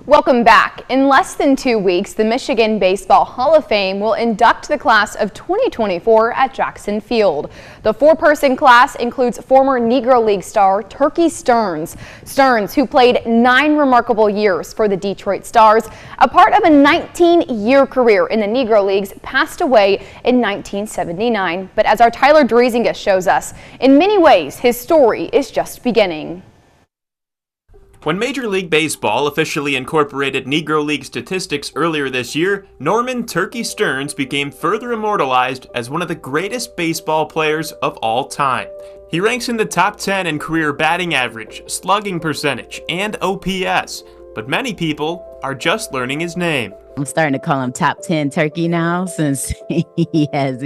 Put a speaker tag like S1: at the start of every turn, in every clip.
S1: Welcome back. In less than 2 weeks, the Michigan Baseball Hall of Fame will induct the class of 2024 at Jackson Field. The four-person class includes former Negro League star Turkey Stearnes. Stearnes, who played 9 remarkable years for the Detroit Stars, a part of a 19-year career in the Negro Leagues, passed away in 1979. But as our Tyler Driesinga shows us, in many ways, his story is just beginning.
S2: When Major League Baseball officially incorporated Negro League statistics earlier this year, Norman "Turkey" Stearnes became further immortalized as one of the greatest baseball players of all time. He ranks in the top 10 in career batting average, slugging percentage, and OPS, but many people are just learning his name.
S3: I'm starting to call him top 10 Turkey now, since he has,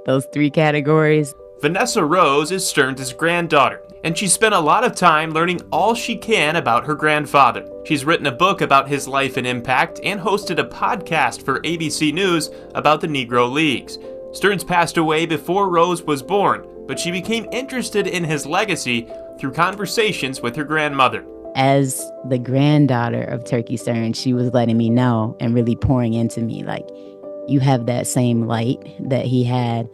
S3: those 3 categories.
S2: Vanessa Rose is Stearnes' granddaughter, and she spent a lot of time learning all she can about her grandfather. She's written a book about his life and impact and hosted a podcast for ABC News about the Negro Leagues. Stearnes passed away before Rose was born, but she became interested in his legacy through conversations with her grandmother.
S3: As the granddaughter of Turkey Stearnes, she was letting me know and really pouring into me, like, you have that same light that he had.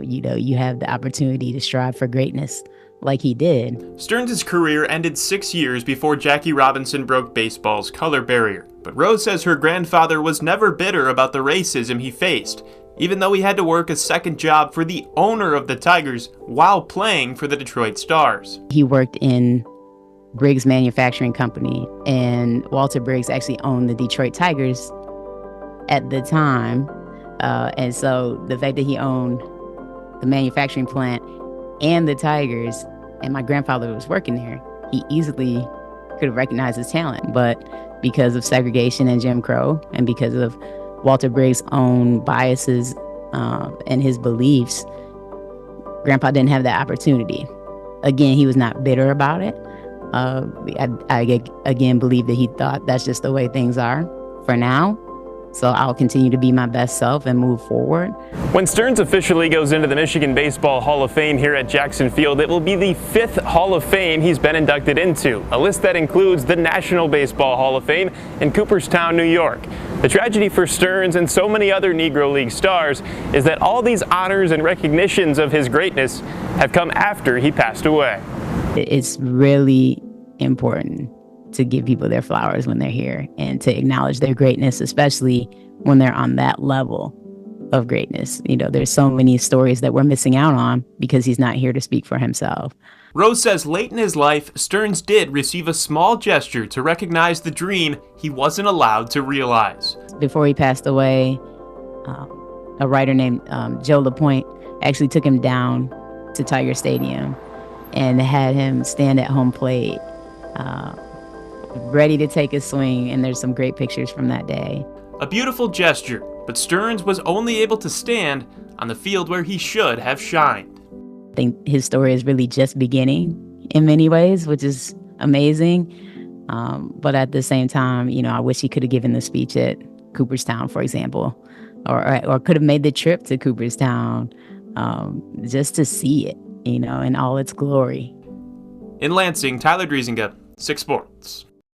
S3: You have the opportunity to strive for greatness like he did.
S2: Stearnes' career ended 6 years before Jackie Robinson broke baseball's color barrier. But Rose says her grandfather was never bitter about the racism he faced, even though he had to work a second job for the owner of the Tigers while playing for the Detroit Stars.
S3: He worked in Briggs Manufacturing Company, and Walter Briggs actually owned the Detroit Tigers at the time. And so the fact that he owned the manufacturing plant and the Tigers, and my grandfather was working there, he easily could have recognized his talent. But because of segregation and Jim Crow, and because of Walter Briggs' own biases and his beliefs, Grandpa didn't have that opportunity. Again, he was not bitter about it. I again believe that he thought that's just the way things are for now. So I'll continue to be my best self and move forward.
S2: When Stearnes officially goes into the Michigan Baseball Hall of Fame here at Jackson Field, it will be the 5th Hall of Fame he's been inducted into, a list that includes the National Baseball Hall of Fame in Cooperstown, New York. The tragedy for Stearnes and so many other Negro League stars is that all these honors and recognitions of his greatness have come after he passed away.
S3: It's really important to give people their flowers when they're here and to acknowledge their greatness, especially when they're on that level of greatness. There's so many stories that we're missing out on because he's not here to speak for himself.
S2: Rose says late in his life, Stearnes did receive a small gesture to recognize the dream he wasn't allowed to realize.
S3: Before he passed away, a writer named Joe LaPointe actually took him down to Tiger Stadium and had him stand at home plate, ready to take a swing, and there's some great pictures from that day.
S2: A beautiful gesture, but Stearnes was only able to stand on the field where he should have shined.
S3: I think his story is really just beginning in many ways, which is amazing. But at the same time, I wish he could have given the speech at Cooperstown, for example, or could have made the trip to Cooperstown just to see it, in all its glory.
S2: In Lansing, Tyler Driesinga, 6 Sports.